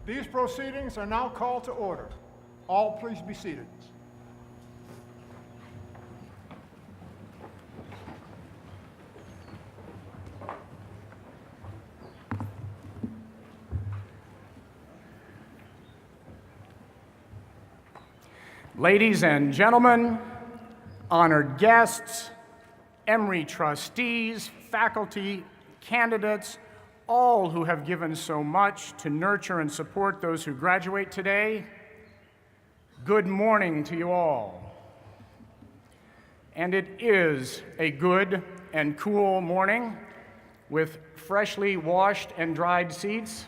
These proceedings are now called to order. All please be seated. Ladies and gentlemen, honored guests, Emory trustees, faculty, candidates, all who have given so much to nurture and support those who graduate today, good morning to you all. And it is a good and cool morning with freshly washed and dried seats.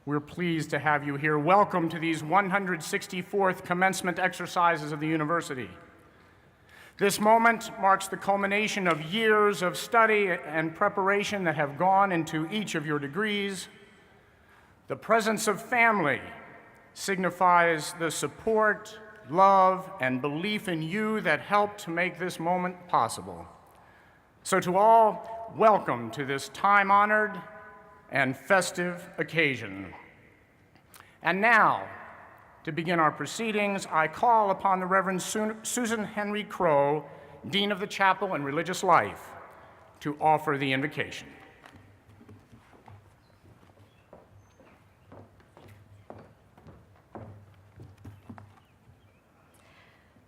We're pleased to have you here. Welcome to these 164th commencement exercises of the university. This moment marks the culmination of years of study and preparation that have gone into each of your degrees. The presence of family signifies the support, love, and belief in you that helped to make this moment possible. So to all, welcome to this time-honored and festive occasion. And now, to begin our proceedings, I call upon the Reverend Susan Henry Crow, Dean of the Chapel and Religious Life, to offer the invocation.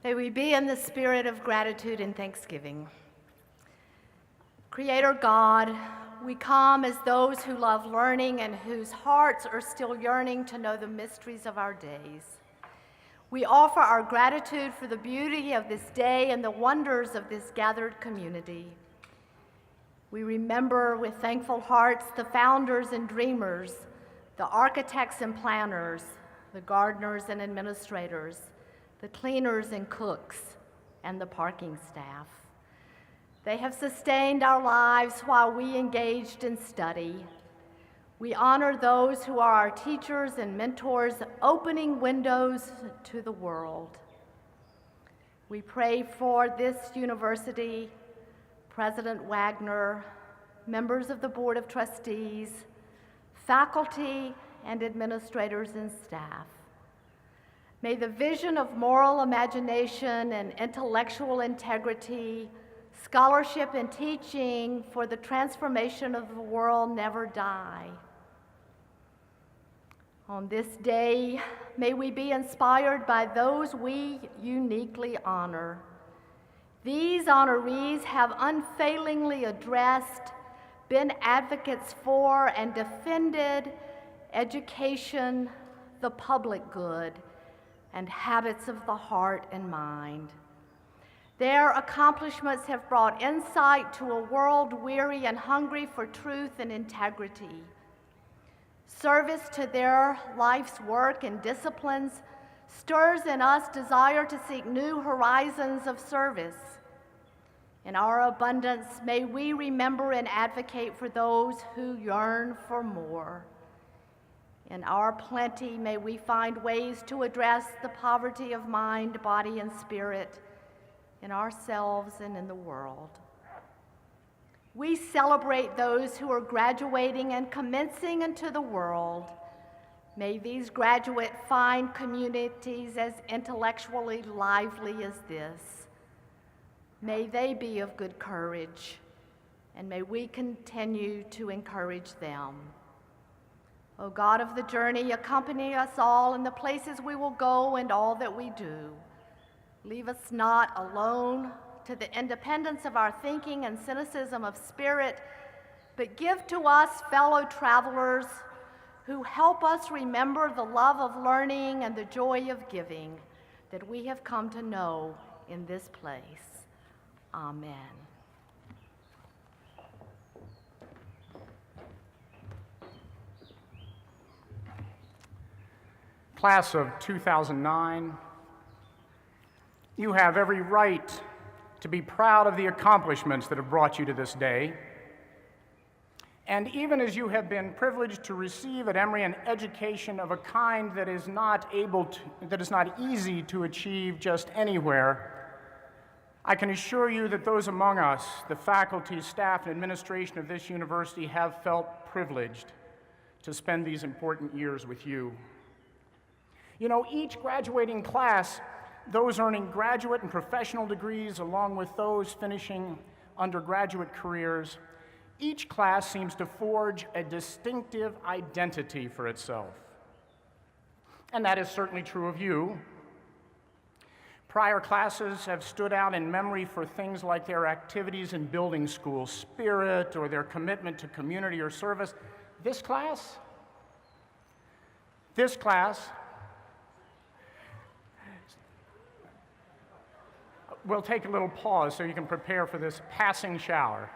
May we be in the spirit of gratitude and thanksgiving. Creator God, we come as those who love learning and whose hearts are still yearning to know the mysteries of our days. We offer our gratitude for the beauty of this day and the wonders of this gathered community. We remember with thankful hearts the founders and dreamers, the architects and planners, the gardeners and administrators, the cleaners and cooks, and the parking staff. They have sustained our lives while we engaged in study. We honor those who are our teachers and mentors, opening windows to the world. We pray for this university, President Wagner, members of the Board of Trustees, faculty, and administrators and staff. May the vision of moral imagination and intellectual integrity, scholarship and teaching for the transformation of the world never die. On this day, may we be inspired by those we uniquely honor. These honorees have unfailingly addressed, been advocates for, and defended education, the public good, and habits of the heart and mind. Their accomplishments have brought insight to a world weary and hungry for truth and integrity. Service to their life's work and disciplines stirs in us desire to seek new horizons of service. In our abundance, may we remember and advocate for those who yearn for more. In our plenty, may we find ways to address the poverty of mind, body, and spirit in ourselves and in the world. We celebrate those who are graduating and commencing into the world. May these graduates find communities as intellectually lively as this. May they be of good courage, and may we continue to encourage them. O God of the journey, accompany us all in the places we will go and all that we do. Leave us not alone to the independence of our thinking and cynicism of spirit, but give to us fellow travelers who help us remember the love of learning and the joy of giving that we have come to know in this place. Amen. Class of 2009, you have every right to be proud of the accomplishments that have brought you to this day. And even as you have been privileged to receive at Emory an education of a kind that is not easy to achieve just anywhere, I can assure you that those among us, the faculty, staff, and administration of this university, have felt privileged to spend these important years with you. You know, each graduating class, those earning graduate and professional degrees along with those finishing undergraduate careers, each class seems to forge a distinctive identity for itself. And that is certainly true of you. Prior classes have stood out in memory for things like their activities in building school spirit or their commitment to community or service. This class we'll take a little pause so you can prepare for this passing shower.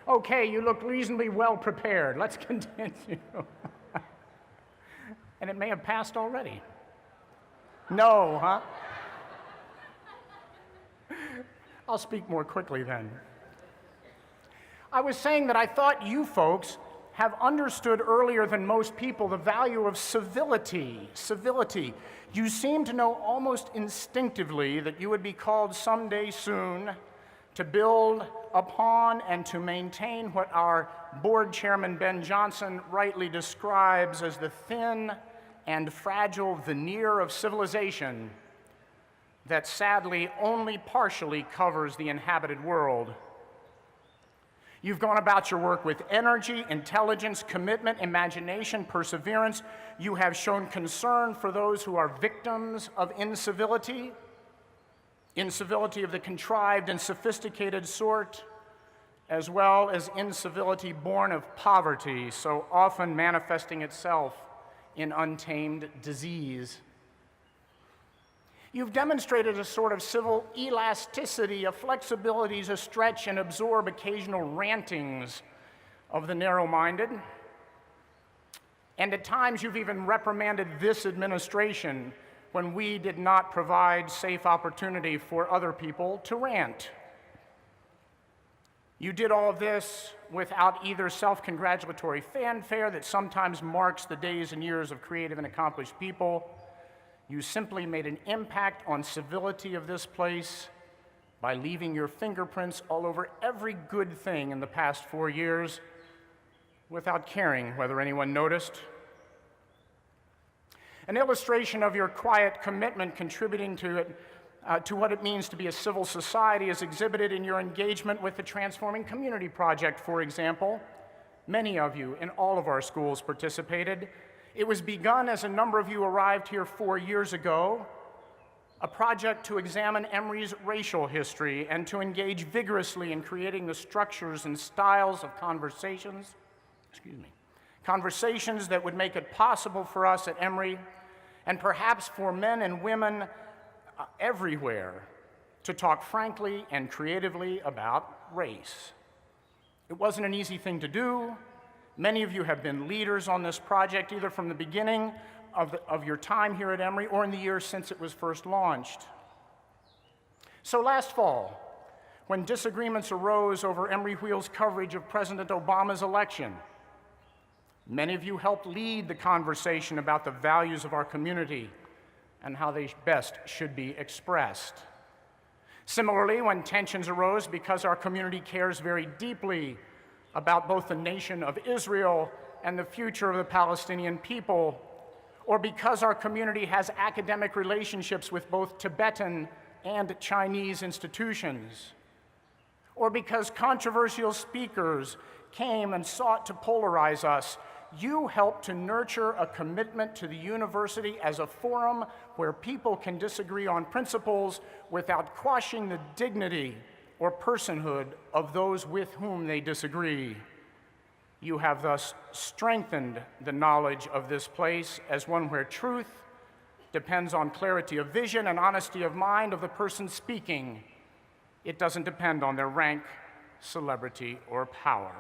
Okay, you look reasonably well prepared. Let's continue. And it may have passed already. No, huh? I'll speak more quickly then. I was saying that I thought you folks have understood earlier than most people the value of civility. Civility. You seem to know almost instinctively that you would be called someday soon to build upon and to maintain what our board chairman, Ben Johnson, rightly describes as the thin and fragile veneer of civilization that sadly only partially covers the inhabited world. You've gone about your work with energy, intelligence, commitment, imagination, perseverance. You have shown concern for those who are victims of incivility of the contrived and sophisticated sort, as well as incivility born of poverty, so often manifesting itself in untamed disease. You've demonstrated a sort of civil elasticity, a flexibility to stretch and absorb occasional rantings of the narrow-minded. And at times you've even reprimanded this administration when we did not provide safe opportunity for other people to rant. You did all of this without either self-congratulatory fanfare that sometimes marks the days and years of creative and accomplished people. You simply made an impact on civility of this place by leaving your fingerprints all over every good thing in the past 4 years without caring whether anyone noticed. An illustration of your quiet commitment contributing to what it means to be a civil society is exhibited in your engagement with the Transforming Community Project, for example. Many of you in all of our schools participated. It was begun as a number of you arrived here 4 years ago, a project to examine Emory's racial history and to engage vigorously in creating the structures and styles of conversations that would make it possible for us at Emory, and perhaps for men and women everywhere, to talk frankly and creatively about race. It wasn't an easy thing to do. Many of you have been leaders on this project, either from the beginning of your time here at Emory or in the years since it was first launched. So last fall, when disagreements arose over Emory Wheel's coverage of President Obama's election, many of you helped lead the conversation about the values of our community and how they best should be expressed. Similarly, when tensions arose because our community cares very deeply about both the nation of Israel and the future of the Palestinian people, or because our community has academic relationships with both Tibetan and Chinese institutions, or because controversial speakers came and sought to polarize us, you helped to nurture a commitment to the university as a forum where people can disagree on principles without quashing the dignity or personhood of those with whom they disagree. You have thus strengthened the knowledge of this place as one where truth depends on clarity of vision and honesty of mind of the person speaking. It doesn't depend on their rank, celebrity, or power.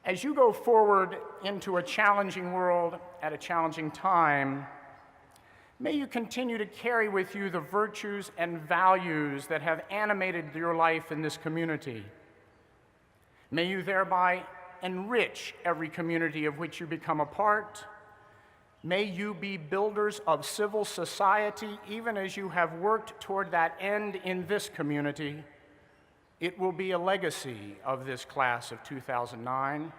As you go forward into a challenging world at a challenging time, may you continue to carry with you the virtues and values that have animated your life in this community. May you thereby enrich every community of which you become a part. May you be builders of civil society, even as you have worked toward that end in this community. It will be a legacy of this class of 2009,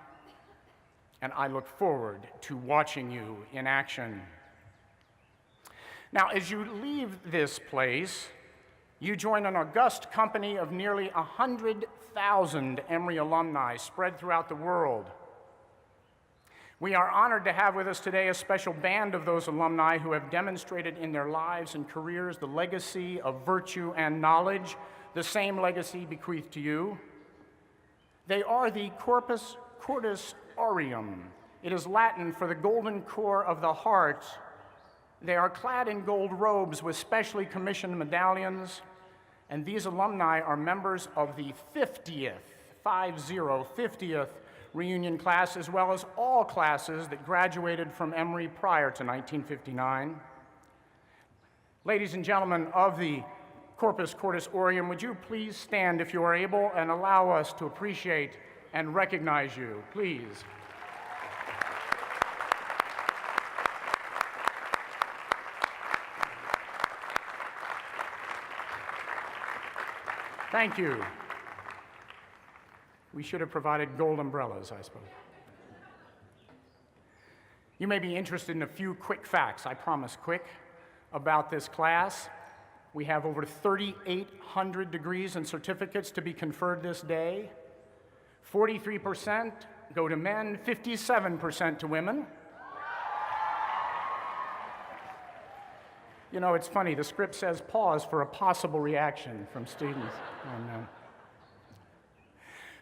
and I look forward to watching you in action. Now, as you leave this place, you join an august company of nearly 100,000 Emory alumni spread throughout the world. We are honored to have with us today a special band of those alumni who have demonstrated in their lives and careers the legacy of virtue and knowledge, the same legacy bequeathed to you. They are the Corpus Cordis Aureum. It is Latin for the golden core of the heart. They are clad in gold robes with specially commissioned medallions, and these alumni are members of the 50th reunion class, as well as all classes that graduated from Emory prior to 1959. Ladies and gentlemen of the Corpus Cordis Aureum, would you please stand if you are able and allow us to appreciate and recognize you, please. Thank you. We should have provided gold umbrellas, I suppose. You may be interested in a few quick facts, I promise quick, about this class. We have over 3,800 degrees and certificates to be conferred this day. 43% go to men, 57% to women. You know, it's funny, the script says pause for a possible reaction from students. Oh, no.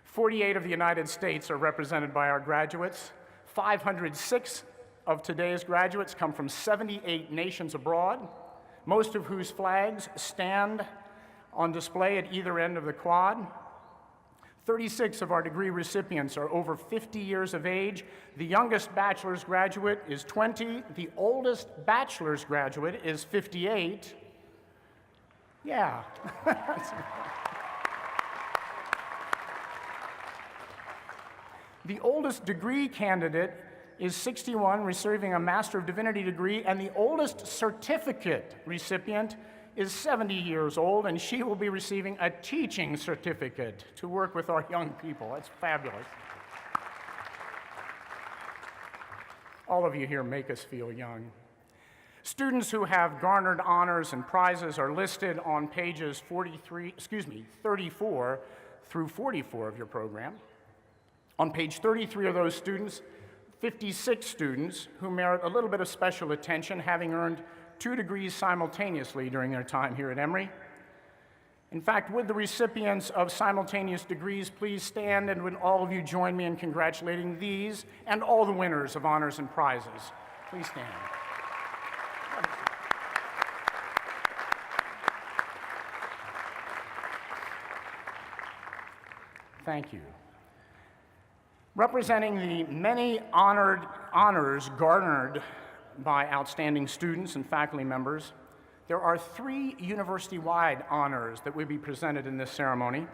48 of the United States are represented by our graduates. 506 of today's graduates come from 78 nations abroad, most of whose flags stand on display at either end of the quad. 36 of our degree recipients are over 50 years of age. The youngest bachelor's graduate is 20. The oldest bachelor's graduate is 58. Yeah. The oldest degree candidate is 61, receiving a Master of Divinity degree, and the oldest certificate recipient is 70 years old, and she will be receiving a teaching certificate to work with our young people. That's fabulous. All of you here make us feel young. Students who have garnered honors and prizes are listed on pages 34 through 44 of your program. On page 33 of those students, 56 students who merit a little bit of special attention, having earned 2 degrees simultaneously during their time here at Emory. In fact, would the recipients of simultaneous degrees please stand, and would all of you join me in congratulating these and all the winners of honors and prizes? Please stand. Thank you. Representing the many honors garnered by outstanding students and faculty members, there are 3 university-wide honors that will be presented in this ceremony.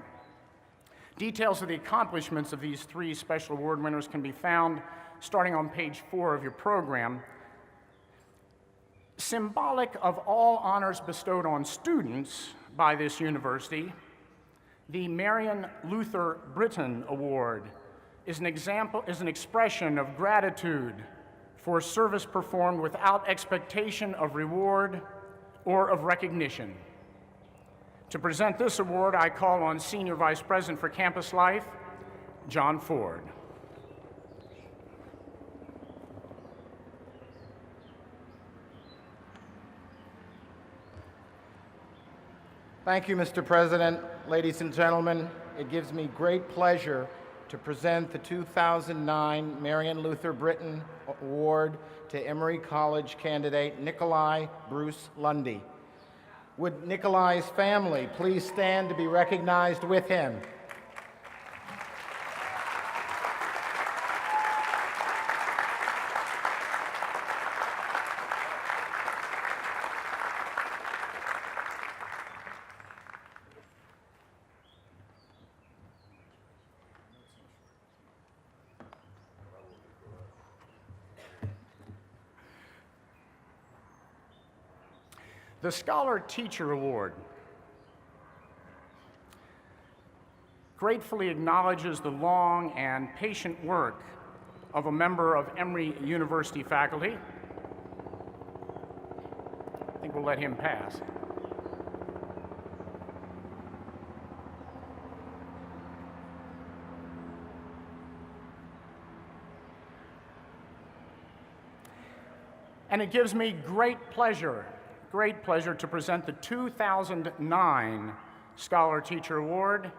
Details of the accomplishments of these 3 special award winners can be found starting on page 4 of your program. Symbolic of all honors bestowed on students by this university, the Marion Luther Brittain Award is an expression of gratitude for service performed without expectation of reward or of recognition. To present this award, I call on Senior Vice President for Campus Life, John Ford. Thank you, Mr. President. Ladies and gentlemen, it gives me great pleasure to present the 2009 Marion Luther Brittain Award to Emory College candidate Nikolai Bruce Lundy. Would Nikolai's family please stand to be recognized with him? The Scholar Teacher Award gratefully acknowledges the long and patient work of a member of Emory University faculty. I think we'll let him pass. And it gives me great pleasure to present the 2009 Scholar Teacher Award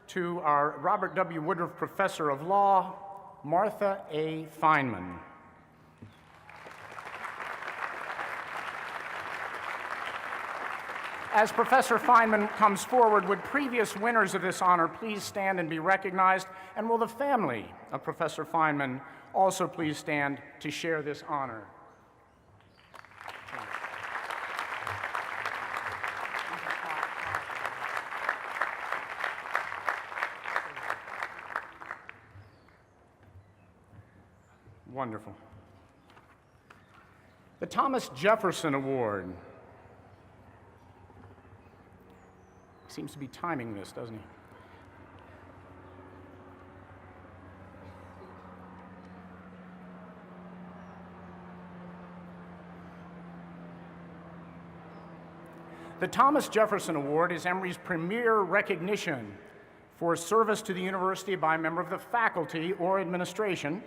to our Robert W. Woodruff Professor of Law, Martha A. Feynman. As Professor Feynman comes forward, would previous winners of this honor please stand and be recognized? And will the family of Professor Feynman also please stand to share this honor? Wonderful. The Thomas Jefferson Award. Seems to be timing this, doesn't he? The Thomas Jefferson Award is Emory's premier recognition for service to the university by a member of the faculty or administration.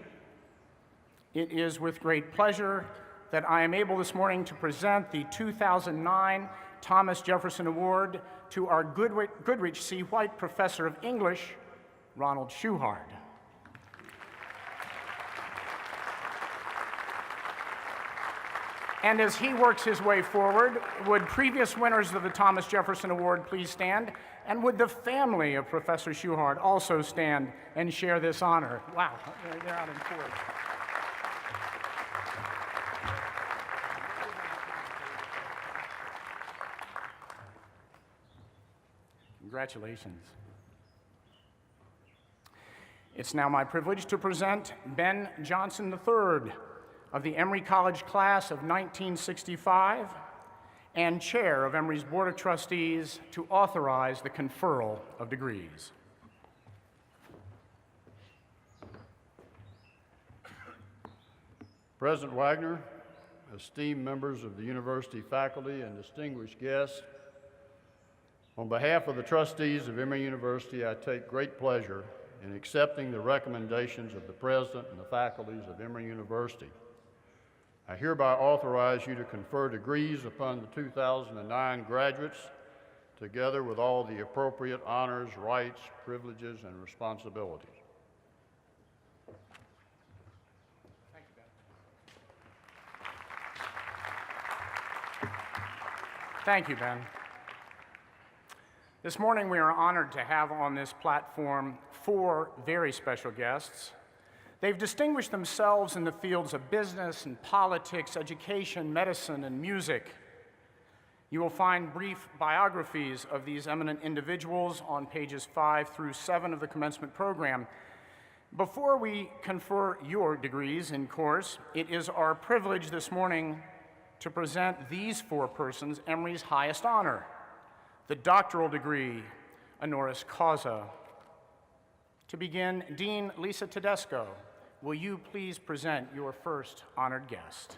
It is with great pleasure that I am able this morning to present the 2009 Thomas Jefferson Award to our Goodrich C. White Professor of English, Ronald Schuhard. And as he works his way forward, would previous winners of the Thomas Jefferson Award please stand? And would the family of Professor Schuhard also stand and share this honor? Wow, they're out in force. Congratulations. It's now my privilege to present Ben Johnson III of the Emory College class of 1965 and chair of Emory's Board of Trustees to authorize the conferral of degrees. President Wagner, esteemed members of the university faculty and distinguished guests, on behalf of the trustees of Emory University, I take great pleasure in accepting the recommendations of the president and the faculties of Emory University. I hereby authorize you to confer degrees upon the 2009 graduates, together with all the appropriate honors, rights, privileges, and responsibilities. Thank you, Ben. Thank you, Ben. This morning, we are honored to have on this platform 4 very special guests. They've distinguished themselves in the fields of business and politics, education, medicine, and music. You will find brief biographies of these eminent individuals on pages 5 through 7 of the commencement program. Before we confer your degrees in course, it is our privilege this morning to present these 4 persons Emory's highest honor, the doctoral degree, honoris causa. To begin, Dean Lisa Tedesco, will you please present your first honored guest?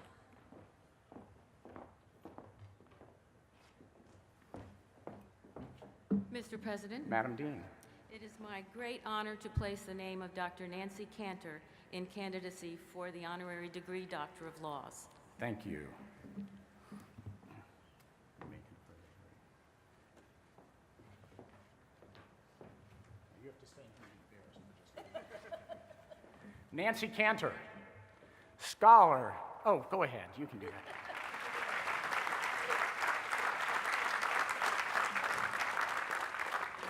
Mr. President, Madam Dean. it is my great honor to place the name of Dr. Nancy Cantor in candidacy for the honorary degree Doctor of Laws. Thank you. Nancy Cantor, scholar. Oh, go ahead, you can do that.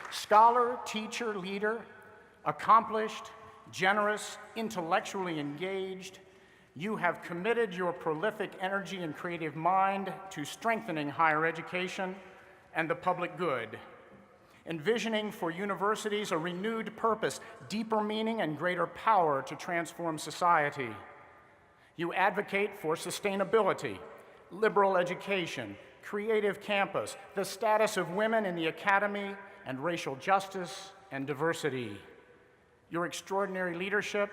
Scholar, teacher, leader, accomplished, generous, intellectually engaged, you have committed your prolific energy and creative mind to strengthening higher education and the public good, envisioning for universities a renewed purpose, deeper meaning, and greater power to transform society. You advocate for sustainability, liberal education, creative campus, the status of women in the academy, and racial justice and diversity. Your extraordinary leadership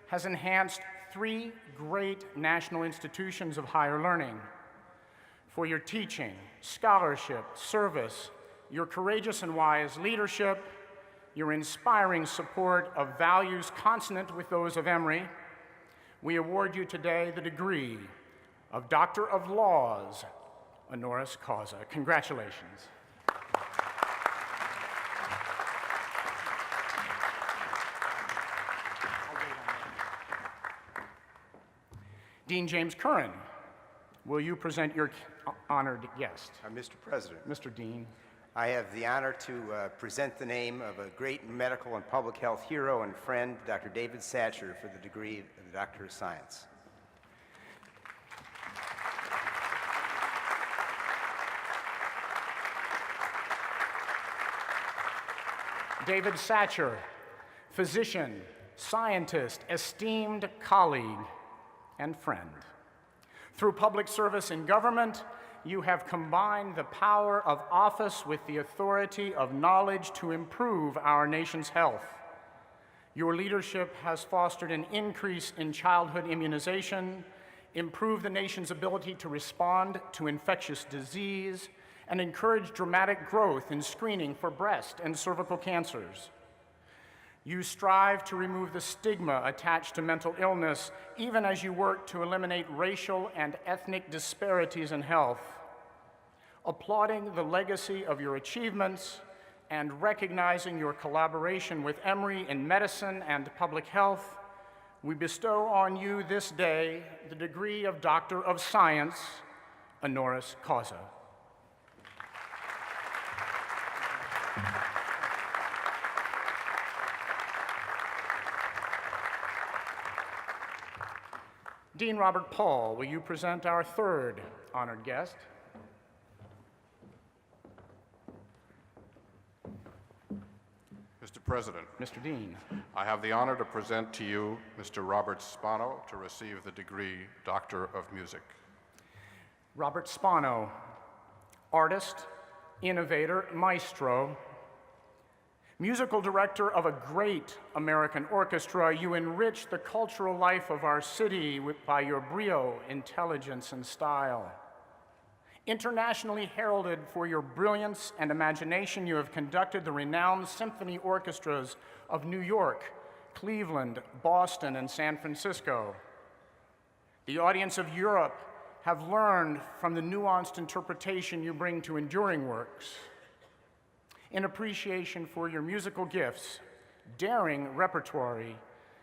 has enhanced 3 great national institutions of higher learning. For your teaching, scholarship, service, your courageous and wise leadership, your inspiring support of values consonant with those of Emory, we award you today the degree of Doctor of Laws, honoris causa. Congratulations. Dean James Curran, will you present your honored guest? Mr. President, Mr. Dean. I have the honor to present the name of a great medical and public health hero and friend, Dr. David Satcher, for the degree of the Doctor of Science. David Satcher, physician, scientist, esteemed colleague, and friend. Through public service in government, you have combined the power of office with the authority of knowledge to improve our nation's health. Your leadership has fostered an increase in childhood immunization, improved the nation's ability to respond to infectious disease, and encouraged dramatic growth in screening for breast and cervical cancers. You strive to remove the stigma attached to mental illness, even as you work to eliminate racial and ethnic disparities in health. Applauding the legacy of your achievements and recognizing your collaboration with Emory in medicine and public health, we bestow on you this day the degree of Doctor of Science, honoris causa. Dean Robert Paul, will you present our 3rd honored guest? Mr. President, Mr. Dean. I have the honor to present to you Mr. Robert Spano to receive the degree Doctor of Music. Robert Spano, artist, innovator, maestro, musical director of a great American orchestra, you enrich the cultural life of our city by your brio, intelligence, and style. Internationally heralded for your brilliance and imagination, you have conducted the renowned symphony orchestras of New York, Cleveland, Boston, and San Francisco. The audience of Europe have learned from the nuanced interpretation you bring to enduring works. In appreciation for your musical gifts, daring repertoire,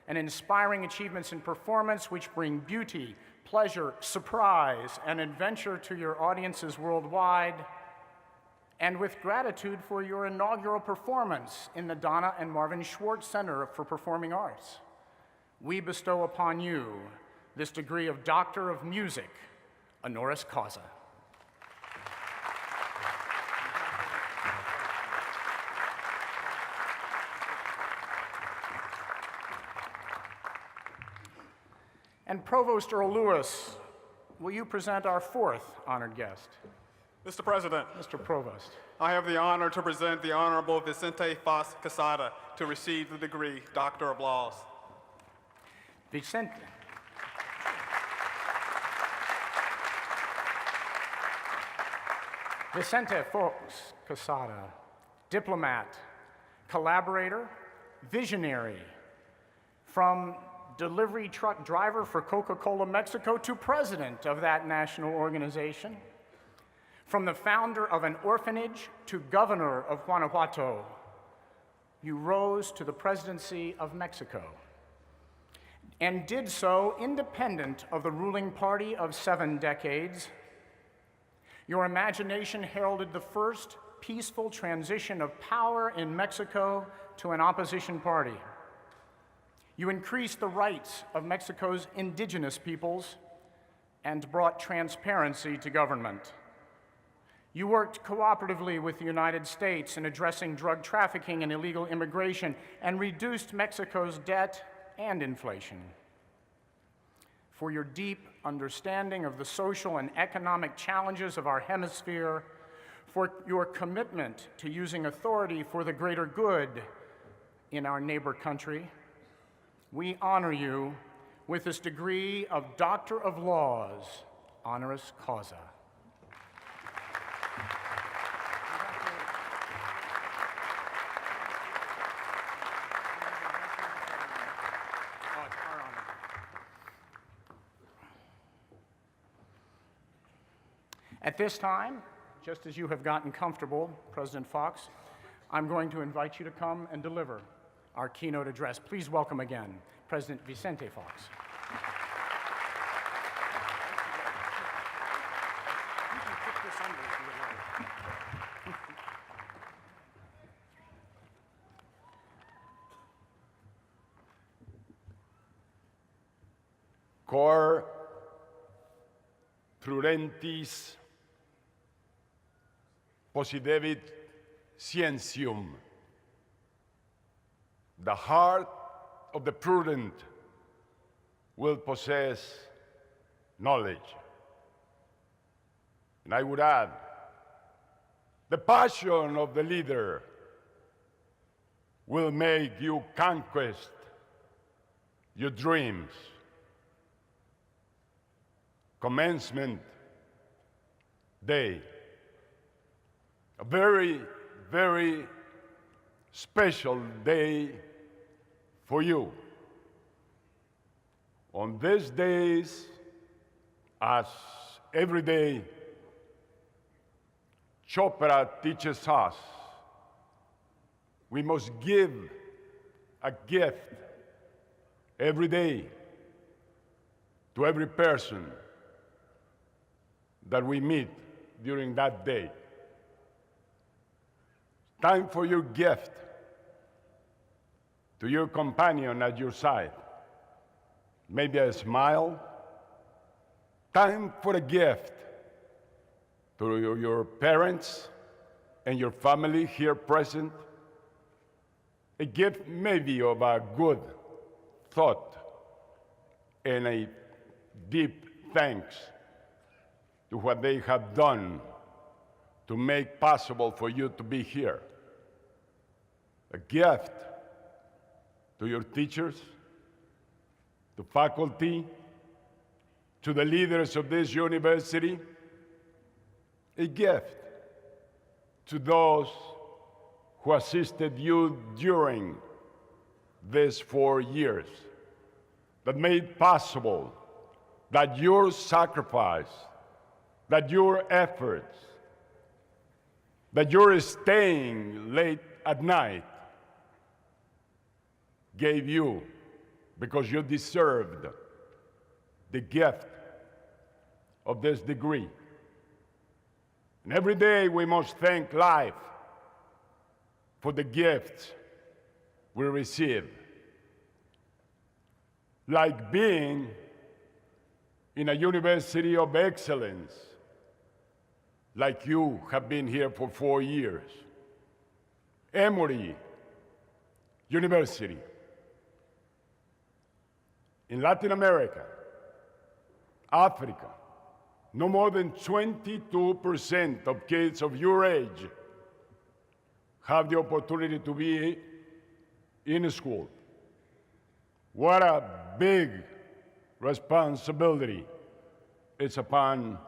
and inspiring achievements in performance which bring beauty, pleasure, surprise, and adventure to your audiences worldwide, and with gratitude for your inaugural performance in the Donna and Marvin Schwartz Center for Performing Arts, we bestow upon you this degree of Doctor of Music, honoris causa. And Provost Earl Lewis, will you present our 4th honored guest? Mr. President, Mr. Provost. I have the honor to present the Honorable Vicente Foss Quesada to receive the degree Doctor of Laws. Vicente. Vicente Fox Quesada, diplomat, collaborator, visionary, from delivery truck driver for Coca-Cola Mexico to president of that national organization, from the founder of an orphanage to governor of Guanajuato, you rose to the presidency of Mexico and did so independent of the ruling party of 7 decades. Your imagination heralded the first peaceful transition of power in Mexico to an opposition party. You increased the rights of Mexico's indigenous peoples and brought transparency to government. You worked cooperatively with the United States in addressing drug trafficking and illegal immigration and reduced Mexico's debt and inflation. for your deep understanding of the social and economic challenges of our hemisphere, for your commitment to using authority for the greater good in our neighbor country. We honor you with this degree of Doctor of Laws, honoris causa. At this time, just as you have gotten comfortable, President Fox, I'm going to invite you to come and deliver our keynote address. Please welcome again President Vicente Fox. Cor prudentis possidevit scientium. The heart of the prudent will possess knowledge. And I would add, the passion of the leader will make you conquest your dreams. Commencement day, a very, very special day for you. On these days, as every day, Chopra teaches us, we must give a gift every day to every person that we meet during that day. Time for your gift to your companion at your side. Maybe a smile. Time for a gift to your parents and your family here present. A gift maybe of a good thought and a deep thanks to what they have done to make possible for you to be here. A gift to your teachers, to faculty, to the leaders of this university. A gift to those who assisted you during these 4 years, that made possible that your sacrifice, that your efforts, that your staying late at night gave you, because you deserved the gift of this degree. And every day we must thank life for the gifts we receive. Like being in a university of excellence, like you have been here for 4 years. Emory University. In Latin America, Africa, no more than 22% of kids of your age have the opportunity to be in school. What a big responsibility is upon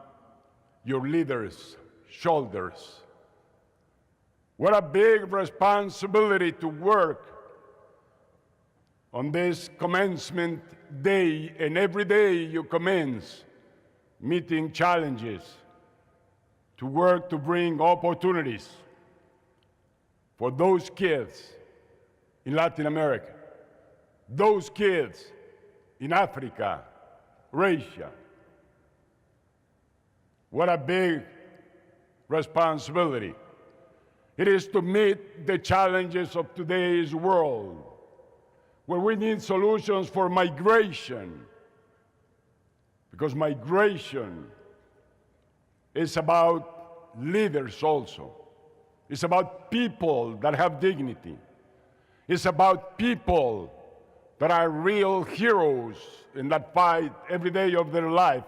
your leaders' shoulders. What a big responsibility to work on this commencement day, and every day you commence meeting challenges, to work to bring opportunities for those kids in Latin America, those kids in Africa, Asia. What a big responsibility it is to meet the challenges of today's world, where we need solutions for migration, because migration is about leaders also. It's about people that have dignity. It's about people that are real heroes in that fight every day of their life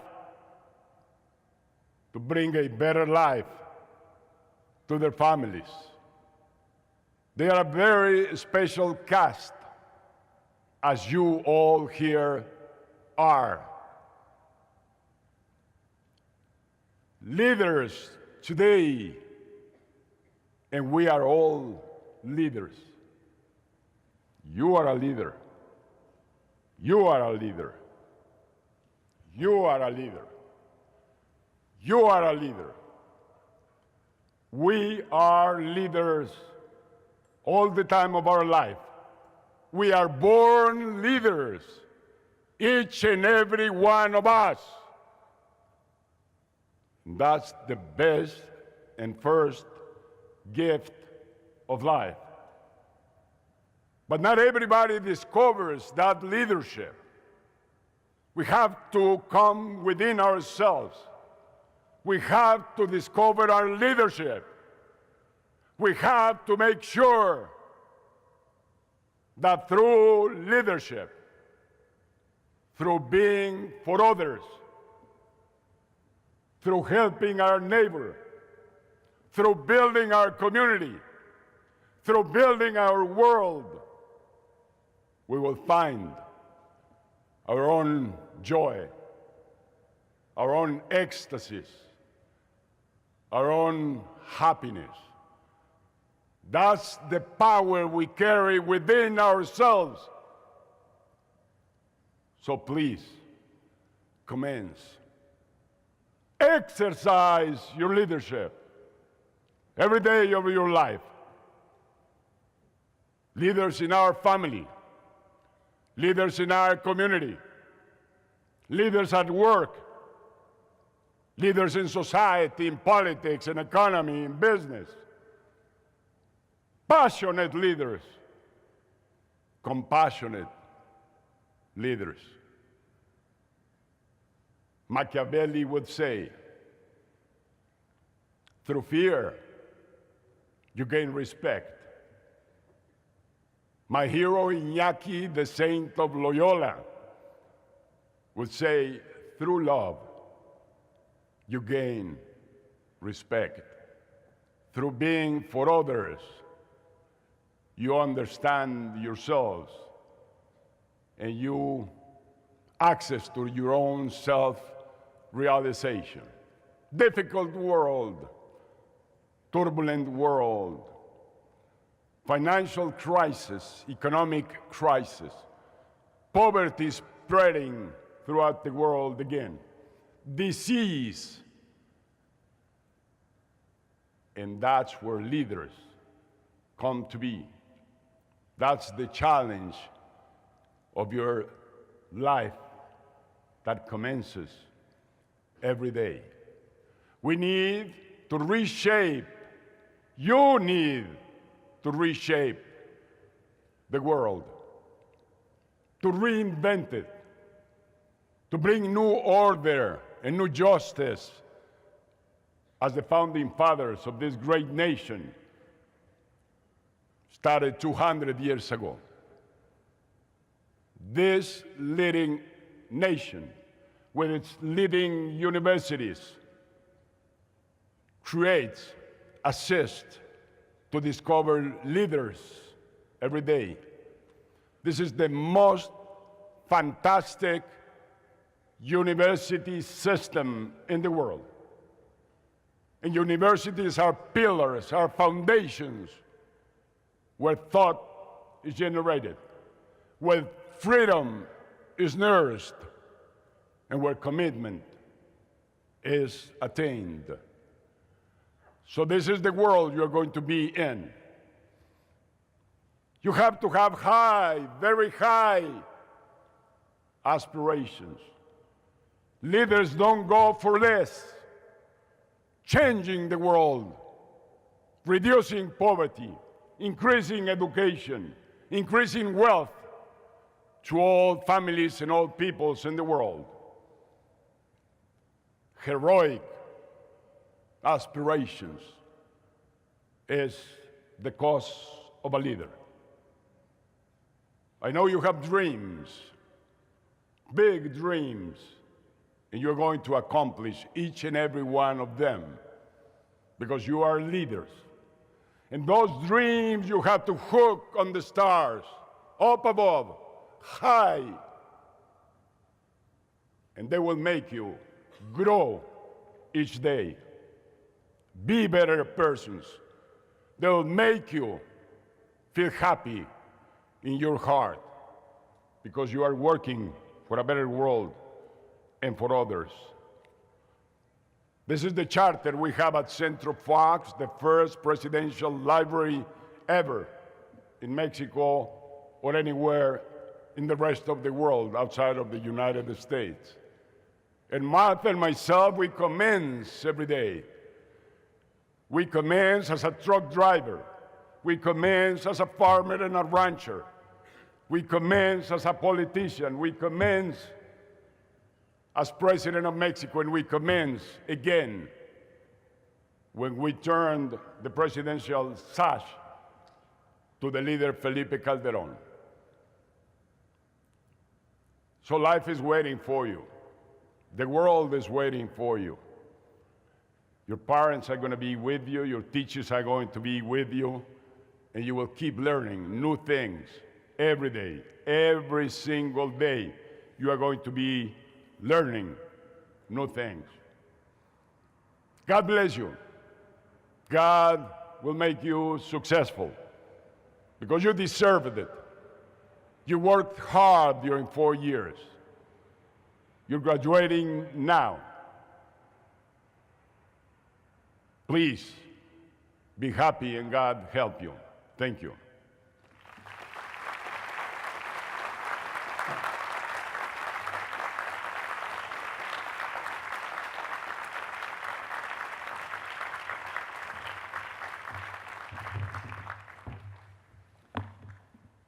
to bring a better life to their families. They are a very special cast, as you all here are. Leaders today, and we are all leaders. You are a leader. You are a leader. You are a leader. You are a leader. We are leaders all the time of our life. We are born leaders, each and every one of us. That's the best and first gift of life. But not everybody discovers that leadership. We have to come within ourselves. We have to discover our leadership. We have to make sure that through leadership, through being for others, through helping our neighbor, through building our community, through building our world, we will find our own joy, our own ecstasies, our own happiness. That's the power we carry within ourselves. So please, commence. Exercise your leadership every day of your life. Leaders in our family, leaders in our community, leaders at work, leaders in society, in politics, in economy, in business. Passionate leaders, compassionate leaders. Machiavelli would say, through fear, you gain respect. My hero Iñaki, the saint of Loyola, would say, through love, you gain respect. Through being for others, you understand yourselves, and you access to your own self-realization. Difficult world, turbulent world, financial crisis, economic crisis, poverty spreading throughout the world again, disease, and that's where leaders come to be. That's the challenge of your life that commences every day. We need to reshape, you need to reshape the world, to reinvent it, to bring new order and new justice as the founding fathers of this great nation started 200 years ago. This leading nation, with its leading universities, creates, assists to discover leaders every day. This is the most fantastic university system in the world. And universities are pillars, are foundations where thought is generated, where freedom is nourished, and where commitment is attained. So this is the world you're going to be in. You have to have high, very high aspirations. Leaders don't go for less. Changing the world, reducing poverty, increasing education, increasing wealth to all families and all peoples in the world. Heroic aspirations is the cause of a leader. I know you have dreams, big dreams, and you're going to accomplish each and every one of them because you are leaders. And those dreams you have to hook on the stars, up above, high, and they will make you grow each day. Be better persons. They will make you feel happy in your heart because you are working for a better world and for others. This is the charter we have at Central Fox, the first presidential library ever in Mexico or anywhere in the rest of the world outside of the United States. And Martha and myself, we commence every day. We commence as a truck driver. We commence as a farmer and a rancher. We commence as a politician. We commence as President of Mexico, and we commence again when we turned the presidential sash to the leader Felipe Calderón. So life is waiting for you. The world is waiting for you. Your parents are going to be with you, your teachers are going to be with you, and you will keep learning new things every day, every single day. You are going to be learning new things. God bless you. God will make you successful because you deserved it. You worked hard during 4 years. You're graduating now. Please be happy and God help you. Thank you.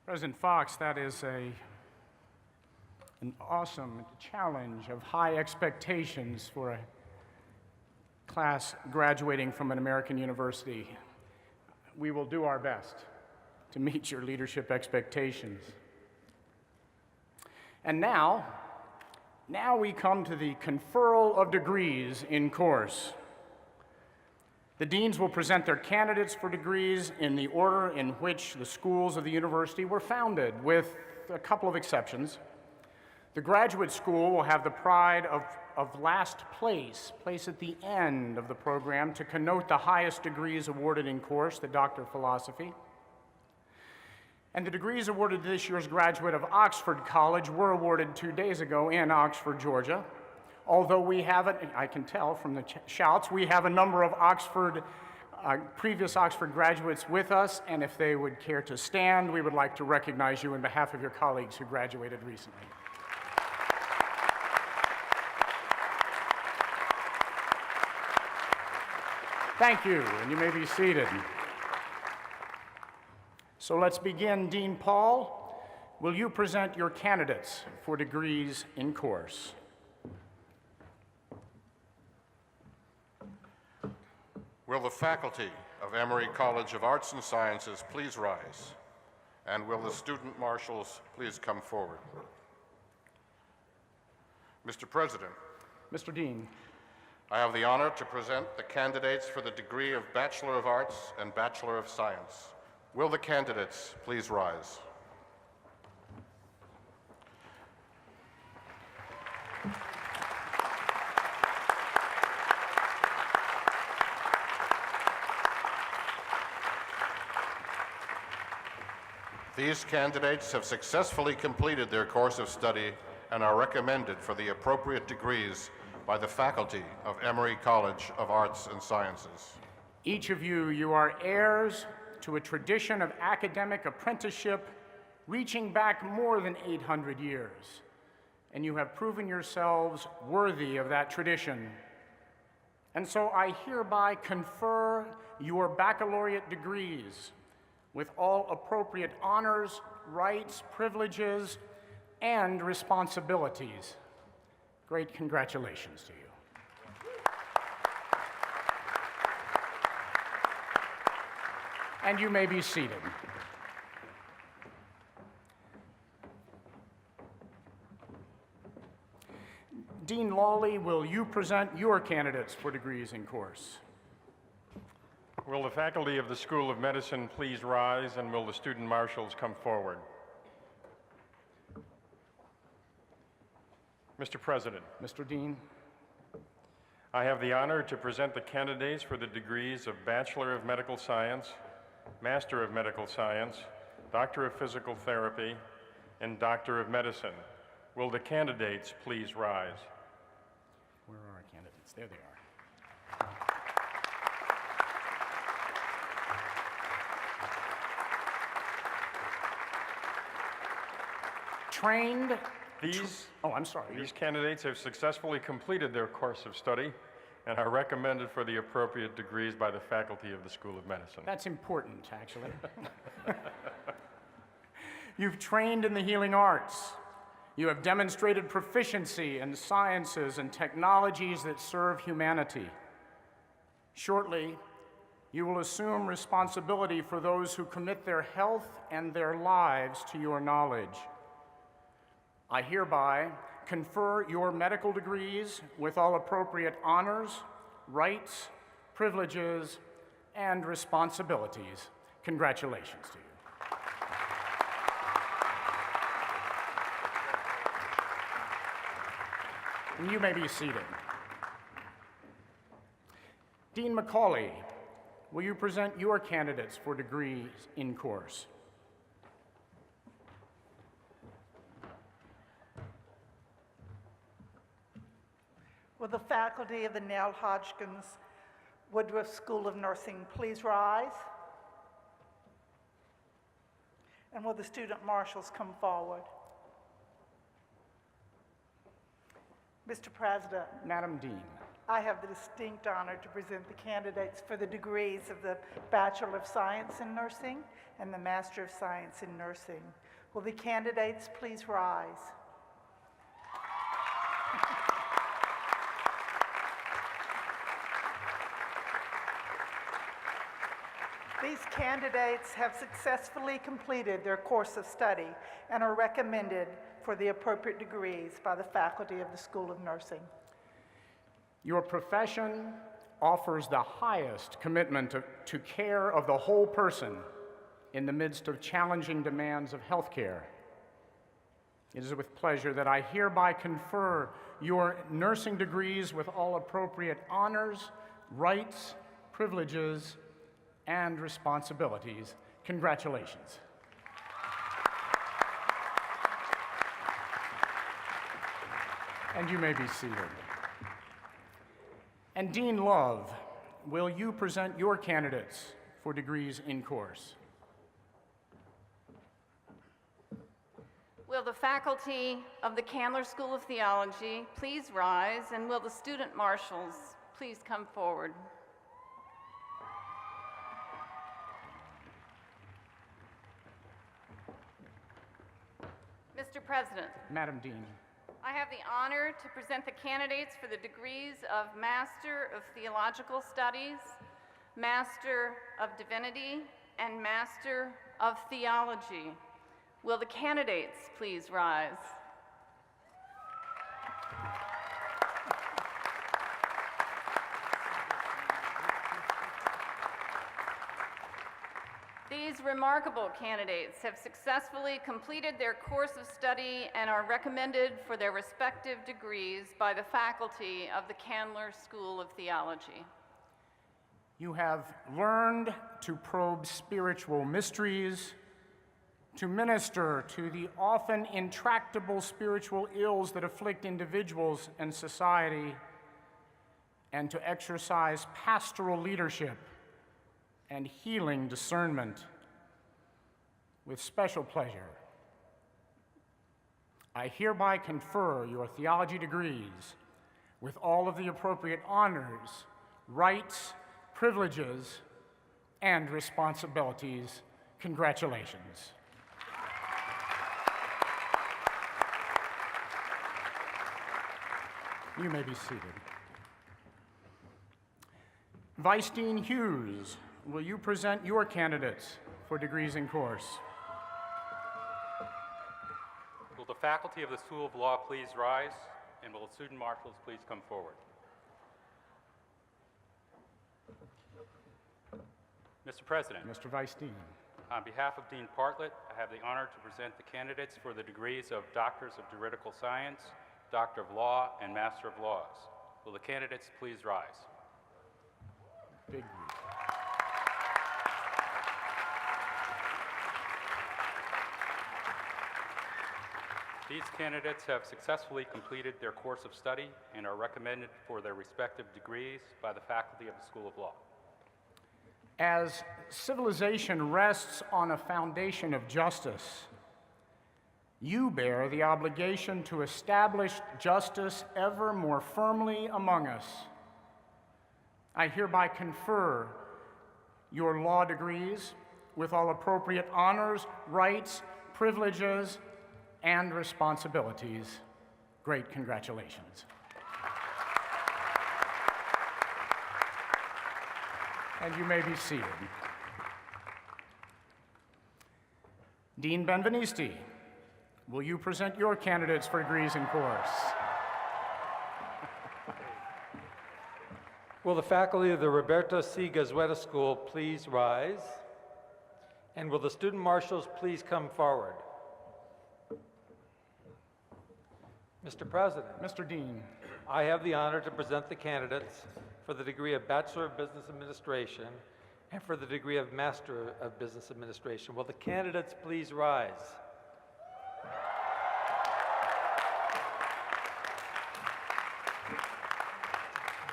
President Fox, that is an awesome challenge of high expectations for a class graduating from an American university. We will do our best to meet your leadership expectations. And now we come to the conferral of degrees in course. The deans will present their candidates for degrees in the order in which the schools of the university were founded, with a couple of exceptions. The graduate school will have the pride of last place at the end of the program to connote the highest degrees awarded in course, the Doctor of Philosophy. And the degrees awarded to this year's graduate of Oxford College were awarded 2 days ago in Oxford, Georgia. Although we haven't, I can tell from the shouts, we have a number of previous Oxford graduates with us, and if they would care to stand, we would like to recognize you on behalf of your colleagues who graduated recently. Thank you, and you may be seated. So let's begin. Dean Paul, will you present your candidates for degrees in course? Will the faculty of Emory College of Arts and Sciences please rise? And will the student marshals please come forward? Mr. President. Mr. Dean. I have the honor to present the candidates for the degree of Bachelor of Arts and Bachelor of Science. Will the candidates please rise? These candidates have successfully completed their course of study and are recommended for the appropriate degrees by the faculty of Emory College of Arts and Sciences. Each of you are heirs to a tradition of academic apprenticeship reaching back more than 800 years, and you have proven yourselves worthy of that tradition. And so I hereby confer your baccalaureate degrees with all appropriate honors, rights, privileges, and responsibilities. Great congratulations to you. And you may be seated. Dean Lawley, will you present your candidates for degrees in course? Will the faculty of the School of Medicine please rise, and will the student marshals come forward? Mr. President, Mr. Dean, I have the honor to present the candidates for the degrees of Bachelor of Medical Science, Master of Medical Science, Doctor of Physical Therapy, and Doctor of Medicine. Will the candidates please rise? where are our candidates? There they are. Trained. I'm sorry. These candidates have successfully completed their course of study and are recommended for the appropriate degrees by the faculty of the School of Medicine. That's important, actually. You've trained in the healing arts. You have demonstrated proficiency in sciences and technologies that serve humanity. Shortly, you will assume responsibility for those who commit their health and their lives to your knowledge. I hereby confer your medical degrees with all appropriate honors, rights, privileges, and responsibilities. Congratulations to you. And you may be seated. Dean Macaulay, will you present your candidates for degrees in course? Will the faculty of the Nell Hodgkins Woodruff School of Nursing please rise? And will the student marshals come forward? Mr. President, Madam Dean, I have the distinct honor to present the candidates for the degrees of the Bachelor of Science in Nursing and the Master of Science in Nursing. Will the candidates please rise? These candidates have successfully completed their course of study and are recommended for the appropriate degrees by the faculty of the School of Nursing. your profession offers the highest commitment to care of the whole person in the midst of challenging demands of healthcare. It is with pleasure that I hereby confer your nursing degrees with all appropriate honors, rights, privileges, and responsibilities. Congratulations. And you may be seated. And Dean Love, will you present your candidates for degrees in course? Will the faculty of the Candler School of Theology please rise, and will the student marshals please come forward? Mr. President, Madam Dean, I have the honor to present the candidates for the degrees of Master of Theological Studies, Master of Divinity, and Master of Theology. Will the candidates please rise? These remarkable candidates have successfully completed their course of study and are recommended for their respective degrees by the faculty of the Candler School of Theology. you have learned to probe spiritual mysteries, to minister to the often intractable spiritual ills that afflict individuals and society, and to exercise pastoral leadership and healing discernment with special pleasure. I hereby confer your theology degrees with all of the appropriate honors, rights, privileges, and responsibilities. Congratulations. You may be seated. Vice Dean Hughes, will you present your candidates for degrees in course? Will the faculty of the School of Law please rise, and will the student marshals please come forward? Mr. President, Mr. Vice Dean. on behalf of Dean Bartlett, I have the honor to present the candidates for the degrees of Doctors of Juridical Science, Doctor of Law, and Master of Laws. Will the candidates please rise? Big group. These candidates have successfully completed their course of study and are recommended for their respective degrees by the faculty of the School of Law. As civilization rests on a foundation of justice, you bear the obligation to establish justice ever more firmly among us. I hereby confer your law degrees with all appropriate honors, rights, privileges, and responsibilities. Great congratulations. And you may be seated. Dean Benvenisti, will you present your candidates for degrees in course? Will the faculty of the Roberto C. Gazueta School please rise? And will the student marshals please come forward? Mr. President. Mr. Dean. I have the honor to present the candidates for the degree of Bachelor of Business Administration and for the degree of Master of Business Administration. Will the candidates please rise?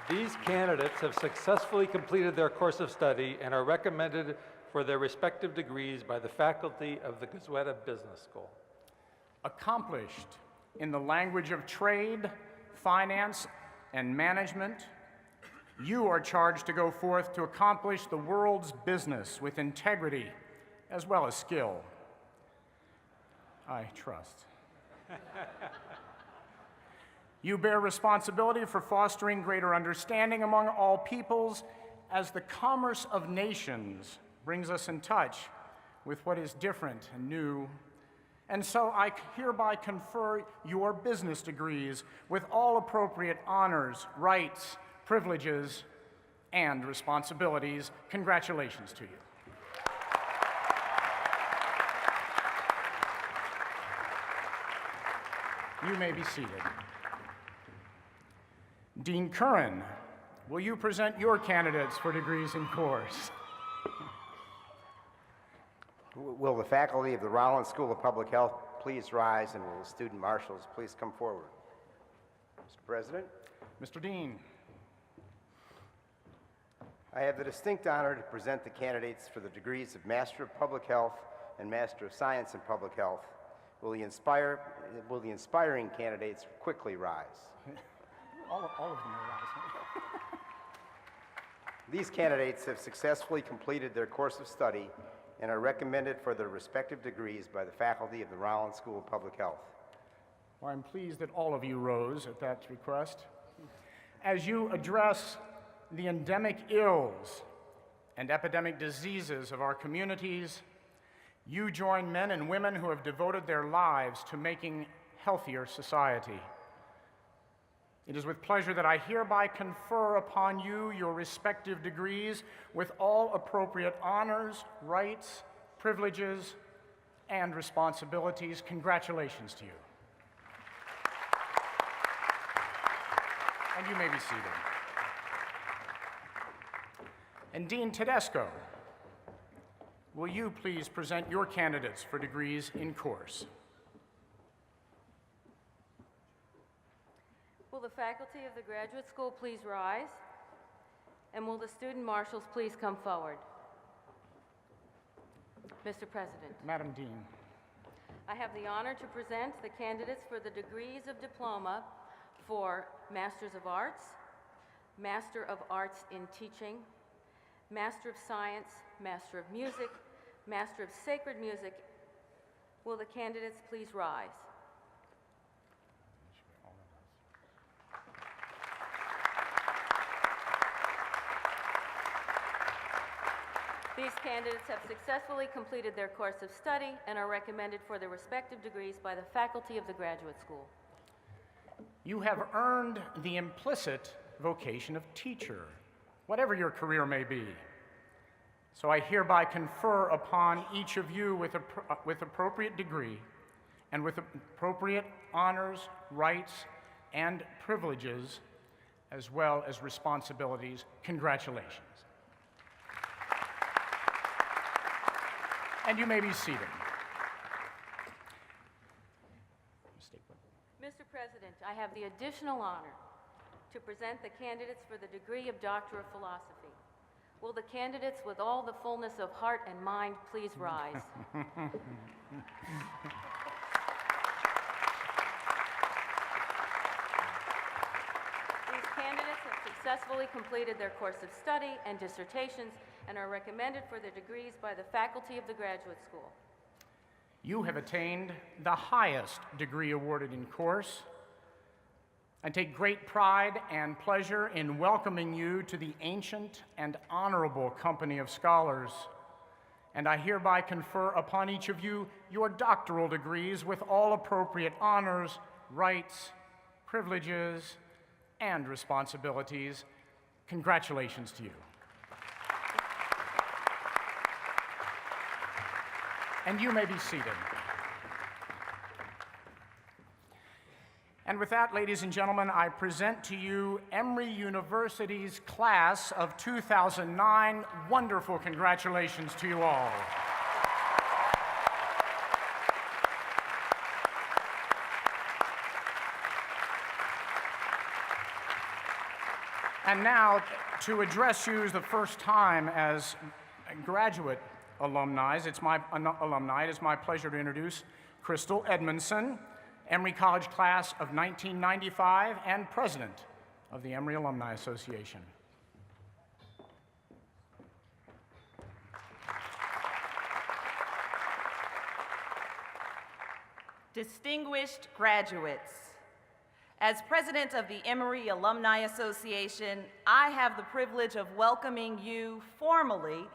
These candidates have successfully completed their course of study and are recommended for their respective degrees by the faculty of the Gazueta Business School. Accomplished in the language of trade, finance, and management, you are charged to go forth to accomplish the world's business with integrity as well as skill. I trust. You bear responsibility for fostering greater understanding among all peoples as the commerce of nations brings us in touch with what is different and new. And so I hereby confer your business degrees with all appropriate honors, rights, privileges, and responsibilities. Congratulations to you. You may be seated. Dean Curran, will you present your candidates for degrees in course? Will the faculty of the Rollins School of Public Health please rise, and will the student marshals please come forward? Mr. President. Mr. Dean. I have the distinct honor to present the candidates for the degrees of Master of Public Health and Master of Science in Public Health. Will the inspiring candidates quickly rise? All of them are rising. These candidates have successfully completed their course of study and are recommended for their respective degrees by the faculty of the Rollins School of Public Health. Well, I'm pleased that all of you rose at that request. As you address the endemic ills and epidemic diseases of our communities, you join men and women who have devoted their lives to making healthier society. It is with pleasure that I hereby confer upon you your respective degrees with all appropriate honors, rights, privileges, and responsibilities. Congratulations to you. And you may be seated. And Dean Tedesco, will you please present your candidates for degrees in course? Will the faculty of the graduate school please rise? And will the student marshals please come forward? Mr. President. Madam Dean. I have the honor to present the candidates for the degrees of diploma for Masters of Arts, Master of Arts in Teaching, Master of Science, Master of Music, Master of Sacred Music. Will the candidates please rise? These candidates have successfully completed their course of study and are recommended for their respective degrees by the faculty of the graduate school. You have earned the implicit vocation of teacher, whatever your career may be. So I hereby confer upon each of you with appropriate degree and with appropriate honors, rights, and privileges, as well as responsibilities. Congratulations. And you may be seated. Mr. President, I have the additional honor to present the candidates for the degree of Doctor of Philosophy. Will the candidates with all the fullness of heart and mind please rise? These candidates have successfully completed their course of study and dissertations and are recommended for their degrees by the faculty of the graduate school. You have attained the highest degree awarded in course. I take great pride and pleasure in welcoming you to the ancient and honorable company of scholars, and I hereby confer upon each of you your doctoral degrees with all appropriate honors, rights, privileges, and responsibilities. Congratulations to you. And you may be seated. And with that, ladies and gentlemen, I present to you Emory University's class of 2009. Wonderful congratulations to you all. And now, to address you the first time as graduate alumni, it is my pleasure to introduce Crystal Edmondson, Emory College class of 1995 and president of the Emory Alumni Association. Distinguished graduates, as president of the Emory Alumni Association, I have the privilege of welcoming you formally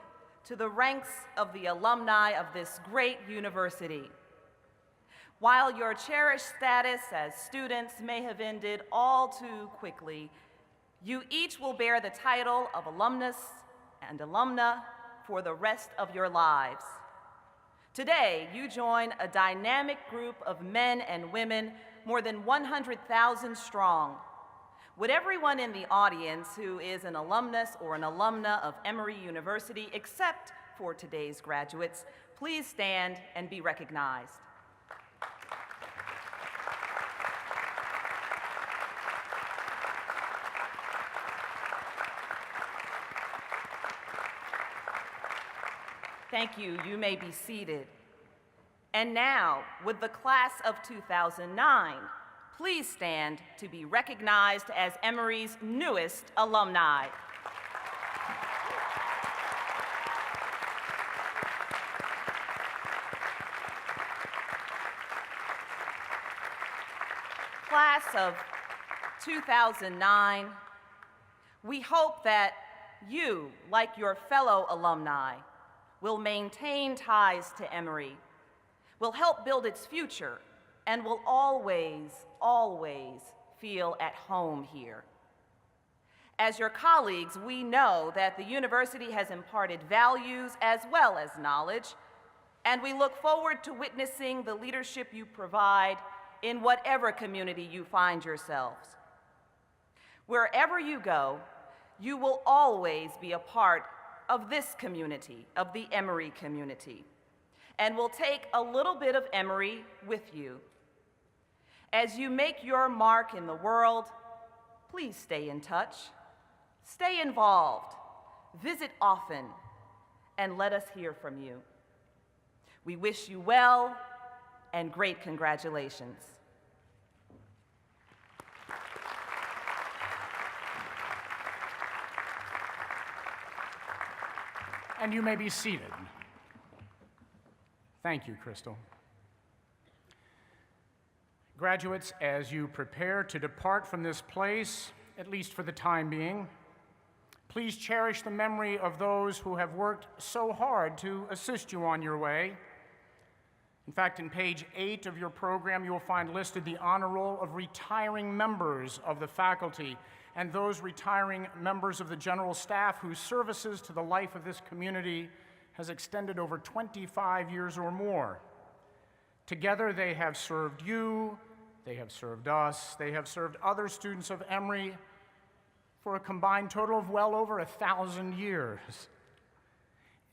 to the ranks of the alumni of this great university. While your cherished status as students may have ended all too quickly, you each will bear the title of alumnus and alumna for the rest of your lives. Today, you join a dynamic group of men and women more than 100,000 strong. Would everyone in the audience who is an alumnus or an alumna of Emory University, except for today's graduates, please stand and be recognized. Thank you. You may be seated. And now, with the class of 2009, please stand to be recognized as Emory's newest alumni. Class of 2009, we hope that you, like your fellow alumni, will maintain ties to Emory, will help build its future, and will always, always feel at home here. As your colleagues, we know that the university has imparted values as well as knowledge, and we look forward to witnessing the leadership you provide in whatever community you find yourselves. Wherever you go, you will always be a part of this community, of the Emory community, and will take a little bit of Emory with you. As you make your mark in the world, please stay in touch, stay involved, visit often, and let us hear from you. We wish you well and great congratulations. And you may be seated. Thank you, Crystal. Graduates, as you prepare to depart from this place, at least for the time being, please cherish the memory of those who have worked so hard to assist you on your way. In fact, in page 8 of your program, you will find listed the honor roll of retiring members of the faculty and those retiring members of the general staff whose services to the life of this community has extended over 25 years or more. Together, they have served you, they have served us, they have served other students of Emory for a combined total of well over 1,000 years.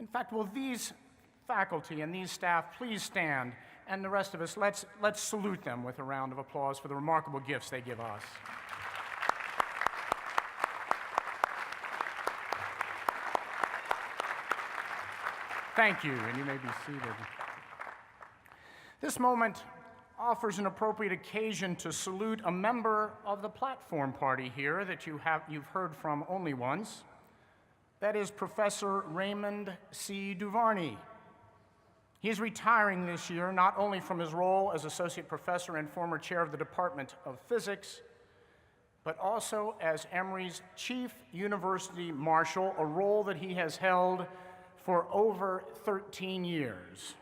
In fact, will these faculty and these staff please stand, and the rest of us, let's salute them with a round of applause for the remarkable gifts they give us. Thank you, and you may be seated. This moment offers an appropriate occasion to salute a member of the platform party here that you've heard from only once. That is Professor Raymond C. Varney. He's retiring this year not only from his role as associate professor and former chair of the Department of Physics, but also as Emory's chief university marshal, a role that he has held for over 13 years.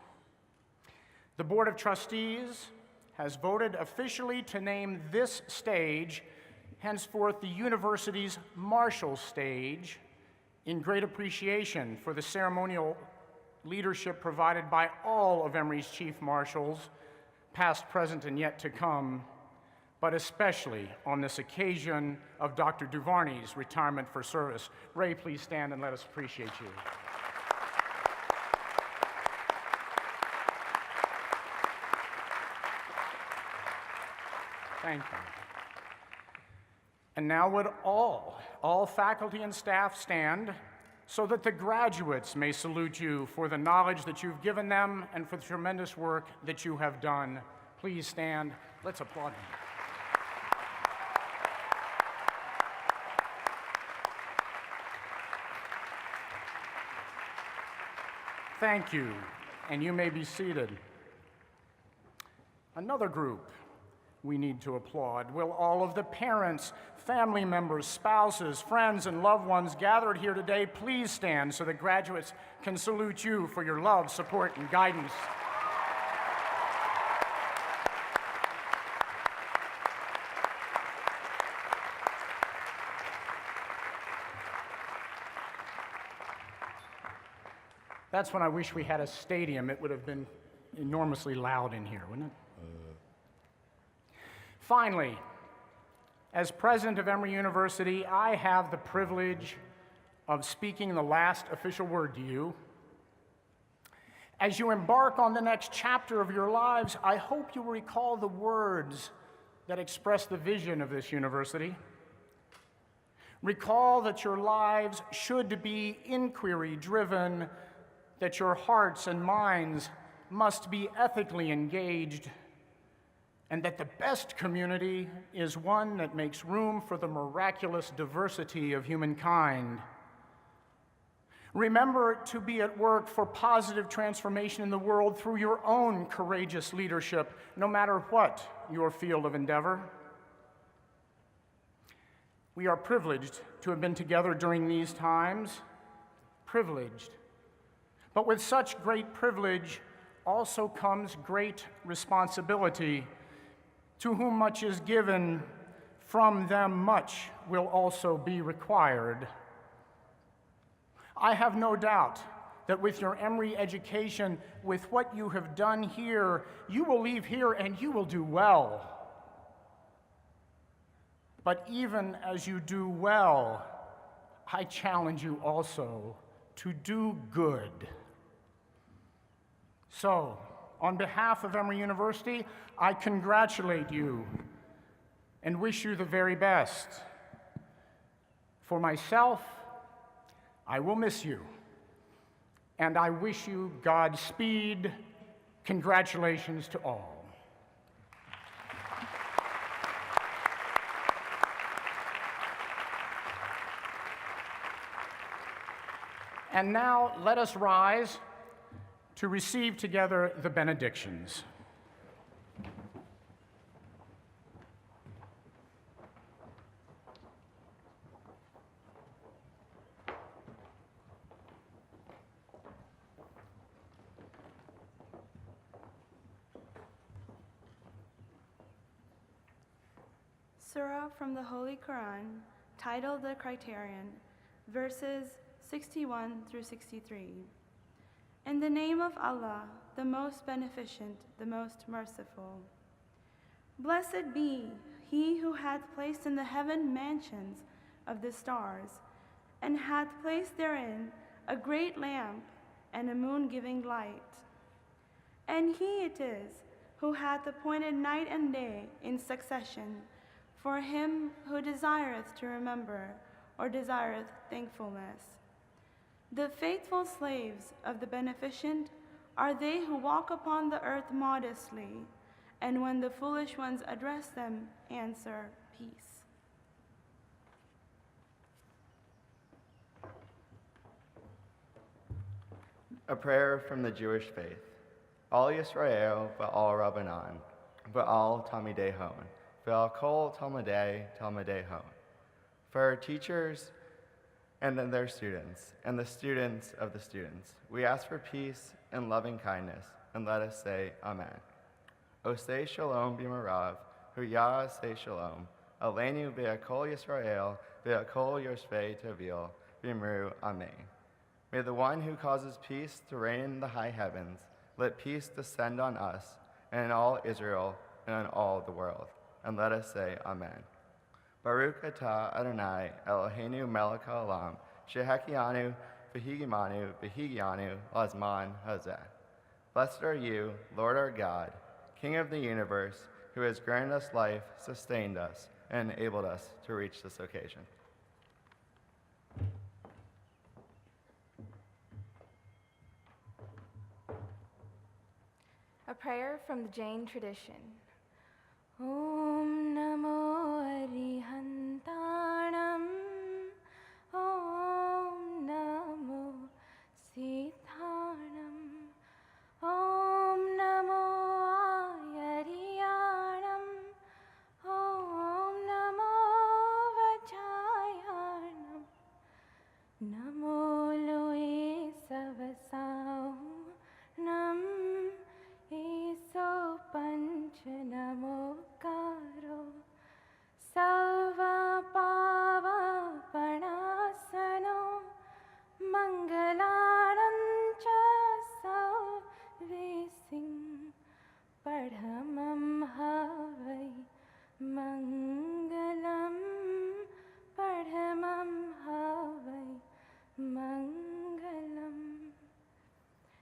The Board of Trustees has voted officially to name this stage henceforth the university's Marshall Stage in great appreciation for the ceremonial leadership provided by all of Emory's chief marshals, past, present, and yet to come, but especially on this occasion of Dr. Varney's retirement for service. Ray, please stand and let us appreciate you. Thank you. And now would all faculty and staff stand so that the graduates may salute you for the knowledge that you've given them and for the tremendous work that you have done. Please stand. Let's applaud them. Thank you, and you may be seated. Another group we need to applaud. Will all of the parents, family members, spouses, friends, and loved ones gathered here today please stand so that graduates can salute you for your love, support, and guidance. That's when I wish we had a stadium. It would have been enormously loud in here, wouldn't it? Finally, as president of Emory University, I have the privilege of speaking the last official word to you. As you embark on the next chapter of your lives, I hope you will recall the words that express the vision of this university. Recall that your lives should be inquiry-driven, that your hearts and minds must be ethically engaged, and that the best community is one that makes room for the miraculous diversity of humankind. Remember to be at work for positive transformation in the world through your own courageous leadership, no matter what your field of endeavor. We are privileged to have been together during these times, privileged. But with such great privilege also comes great responsibility. To whom much is given, from them much will also be required. I have no doubt that with your Emory education, with what you have done here, you will leave here and you will do well. But even as you do well, I challenge you also to do good. So, on behalf of Emory University, I congratulate you and wish you the very best. For myself, I will miss you, and I wish you Godspeed. Congratulations to all. And now let us rise to receive together the benedictions. Surah from the Holy Quran, titled The Criterion, verses 61 through 63. In the name of Allah, the most beneficent, the most merciful. Blessed be he who hath placed in the heaven mansions of the stars, and hath placed therein a great lamp and a moon giving light. And he it is who hath appointed night and day in succession for him who desireth to remember or desireth thankfulness. The faithful slaves of the beneficent are they who walk upon the earth modestly, and when the foolish ones address them, answer peace. A prayer from the Jewish faith. All Yisrael v'al Rabbanan, v'al Talmidei Hon, v'al kol Talmidei Hon. For our teachers and their students, and the students of the students, we ask for peace and loving kindness, and let us say Amen. Osei Shalom b'marav, Huya Osei Shalom, Aleinu v'akol Yisrael, v'akol Yoshvei Tavil, v'imru Amen. May the one who causes peace to reign in the high heavens, let peace descend on us, and on all Israel, and on all the world. And let us say Amen. Baruch atah Adonai Eloheinu melech haolam, shehakianu v'higianu lazman hazeh. Blessed are you, Lord our God, King of the universe, who has granted us life, sustained us, and enabled us to reach this occasion. A prayer from the Jain tradition. Om Namo Arihantanam, Om Namo Sithanam, Om Namo Ayariyanam, Om Namo Vajayanam, Namo Loe Savasau Nam Iso Panchanamo Karo Salva Pava Panasano Mangalanancha Salvesing Padhamam Havai Mangalam Padhamam Havai Mangalam.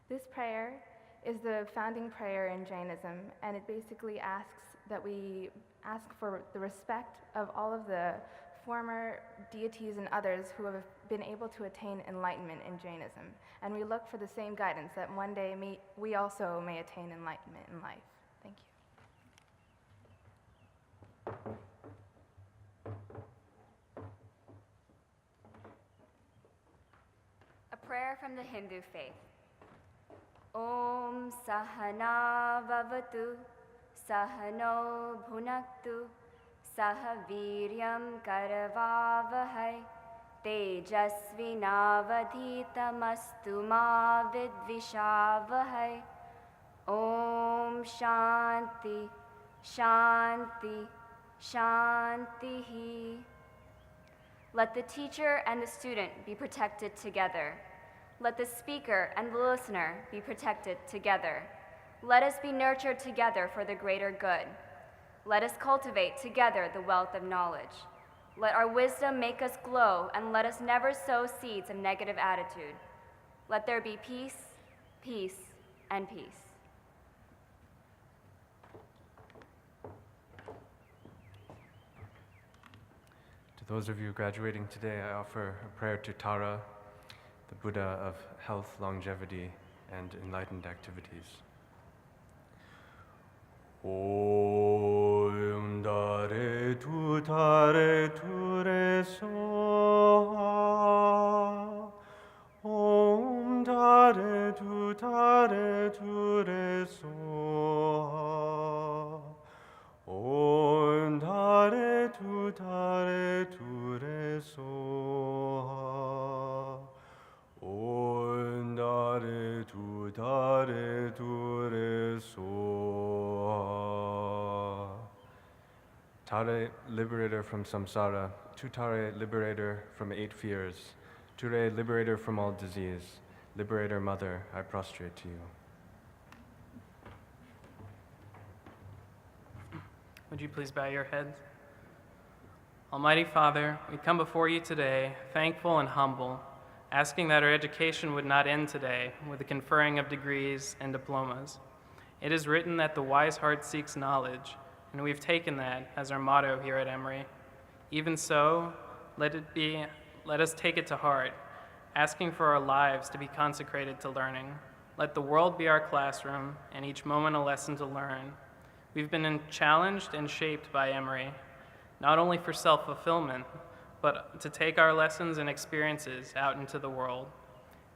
This prayer is the founding prayer in Jainism, and it basically asks that we ask for the respect of all of the former deities and others who have been able to attain enlightenment in Jainism. And we look for the same guidance that one day we also may attain enlightenment in life. Thank you. A prayer from the Hindu faith. Om Sahana Vavatu, Sahano Bhunaktu, Sahaviryam Karavavahai, Tejasvinavadhitamastu ma vidvishavahai. Om Shanti, Shanti, Shantihi. Let the teacher and the student be protected together. Let the speaker and the listener be protected together. Let us be nurtured together for the greater good. Let us cultivate together the wealth of knowledge. Let our wisdom make us glow, and let us never sow seeds of negative attitude. Let there be peace, peace, and peace. To those of you graduating today, I offer a prayer to Tara, the Buddha of health, longevity, and enlightened activities. Om dare tu re so. Om dare tu re so. Om dare tu re so. Om dare tu re so. Tare, liberator from samsara. Tutare, liberator from 8 fears. Ture, liberator from all disease. Liberator, Mother, I prostrate to you. Would you please bow your heads? Almighty Father, we come before you today, thankful and humble, asking that our education would not end today with the conferring of degrees and diplomas. It is written that the wise heart seeks knowledge, and we've taken that as our motto here at Emory. Even so, let us take it to heart, asking for our lives to be consecrated to learning. Let the world be our classroom, and each moment a lesson to learn. We've been challenged and shaped by Emory, not only for self-fulfillment, but to take our lessons and experiences out into the world.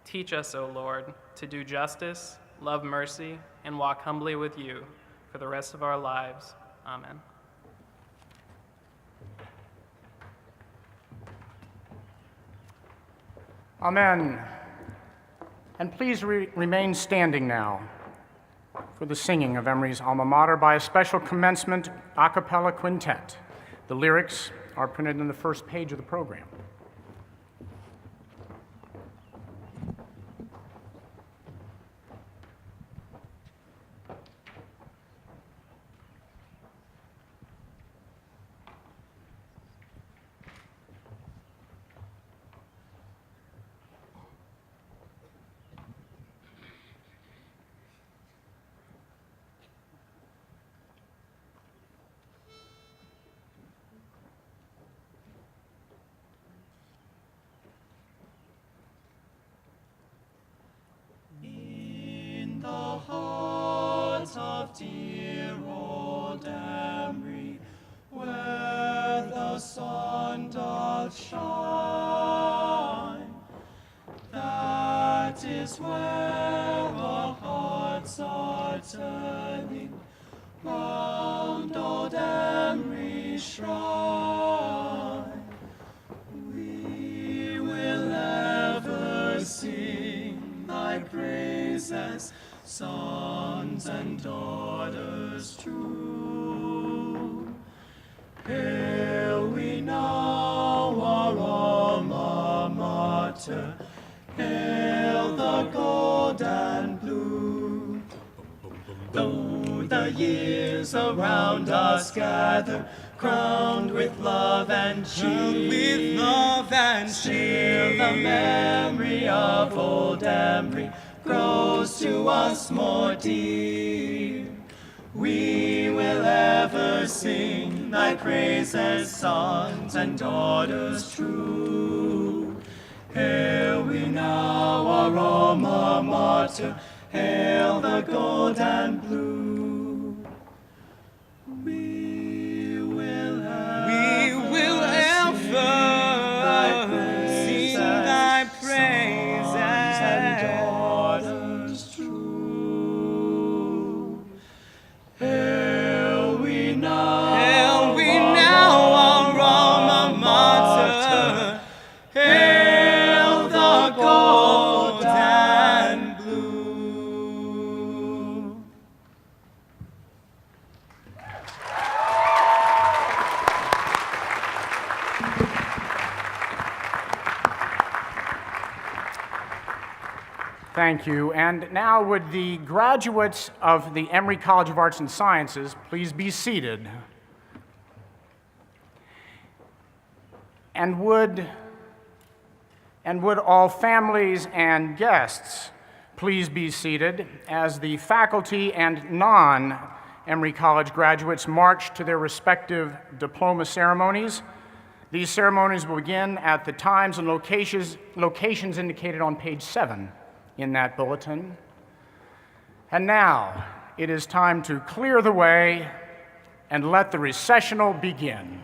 Teach us, O Lord, to do justice, love mercy, and walk humbly with you for the rest of our lives. Amen. Amen. And please remain standing now for the singing of Emory's alma mater by a special commencement acapella quintet. The lyrics are printed in the first page of the program. Dear old Emory, where the sun doth shine, that is where our hearts are turning round old Emory's shrine. We will ever sing thy praises, sons and daughters true. Hail we now our alma mater, hail the gold and blue. Though the years around us gather, crowned with love and cheer, still the memory of old Emory grows to us more dear. We will ever sing thy praises, sons and daughters true. Hail we now our alma mater, hail the gold and blue. We will ever sing thy praises, sons and daughters true. Hail we now our alma mater, hail the gold and blue. Thank you. And now would the graduates of the Emory College of Arts and Sciences please be seated? And would all families and guests please be seated as the faculty and non-Emory College graduates march to their respective diploma ceremonies. These ceremonies will begin at the times and locations indicated on page 7 in that bulletin. And now it is time to clear the way and let the recessional begin.